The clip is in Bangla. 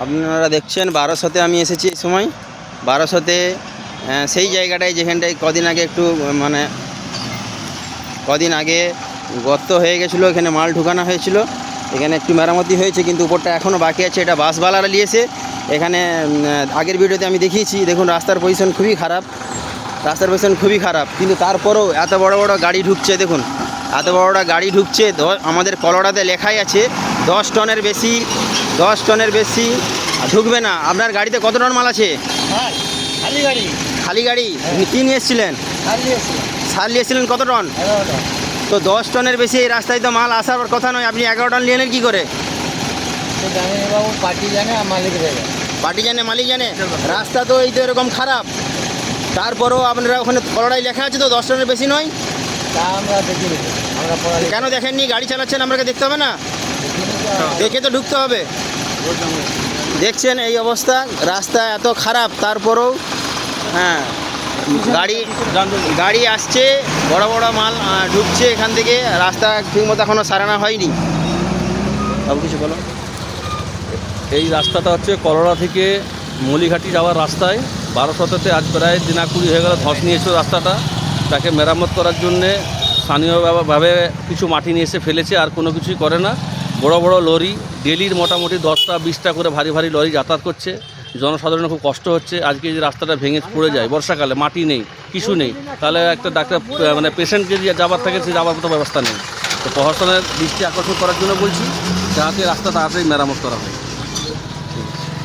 আপনারা দেখছেন বারাসতে আমি এসেছি এই সময় বারাসতে সেই জায়গাটায় যেখানটায় কদিন আগে একটু মানে কদিন আগে গর্ত হয়ে গেছিলো, এখানে মাল ঢুকানো হয়েছিল, এখানে একটু মেরামতি হয়েছে কিন্তু উপরটা এখনও বাকি আছে। এটা বাসবালারা নিয়েছে। এখানে আগের ভিডিওতে আমি দেখিয়েছি, দেখুন রাস্তার পজিশন খুবই খারাপ, কিন্তু তারপরেও এত বড় বড় গাড়ি ঢুকছে। দেখুন এত বড় বড় গাড়ি ঢুকছে। আমাদের কলরাতে লেখাই আছে 10 টনের বেশি ঢুকবে না। আপনার গাড়িতে কত টন মাল আছে? খালি গাড়ি। কী নিয়ে এসেছিলেন? সার নিয়ে এসেছিলেন। কত টন? তো 10 টনের বেশি এই রাস্তায় তো মাল আসার কথা নয়, আপনি 11 টন নিয়ে এলেন কী করে? পার্টি জানে, মালিক জানে। রাস্তা তো এই তো এরকম খারাপ, তারপরেও আপনারা ওখানে কলরায় লেখা আছে তো 10 টনের বেশি নয়। তা আমরা দেখি, কেন দেখেননি? গাড়ি চালাচ্ছেন, আপনাকে দেখতে হবে না? দেখে তো ঢুকতে হবে। দেখছেন এই অবস্থা, রাস্তা এত খারাপ, তারপরেও হ্যাঁ গাড়ি আসছে, বড় বড় মাল ঢুকছে এখান থেকে। রাস্তা ঠিকমতো এখনও সারানো হয়নি। সব কিছু বলো। এই রাস্তাটা হচ্ছে কলরা থেকে মলিঘাটি যাওয়ার রাস্তায়। বারাসতেতে আজ প্রায় দিনাকুড়ি হয়ে গেল ধস নিয়েছিল রাস্তাটা। তাকে মেরামত করার জন্যে স্থানীয়ভাবে কিছু মাটি নিয়ে এসে ফেলেছে, আর কোনো কিছুই করে না। বড় বড় লরি ডেলির মোটামুটি 10টা 20টা করে ভারী ভারী লরি যাতায়াত করছে। জনসাধারণের খুব কষ্ট হচ্ছে। আজকে যে রাস্তাটা ভেঙে পড়ে যায় বর্ষাকালে, মাটি নেই, কিছু নেই, তাহলে একটা ডাক্তার মানে পেশেন্টকে যে যাবার থাকে সে যাওয়ার মতো ব্যবস্থা নেই। তো প্রশাসনের দৃষ্টি আকর্ষণ করার জন্য বলছি, যাতে রাস্তা তাড়াতাড়ি মেরামত করা হয়।